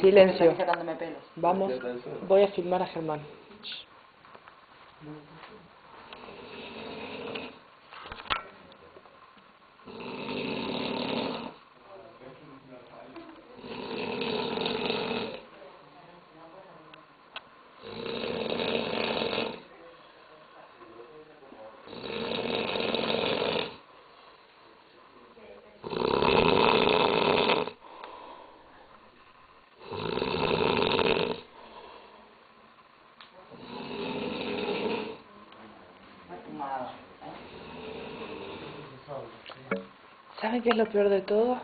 Silencio. Estoy sacándome pelos. Vamos, voy a filmar a Germán. ¿Saben qué es lo peor de todo?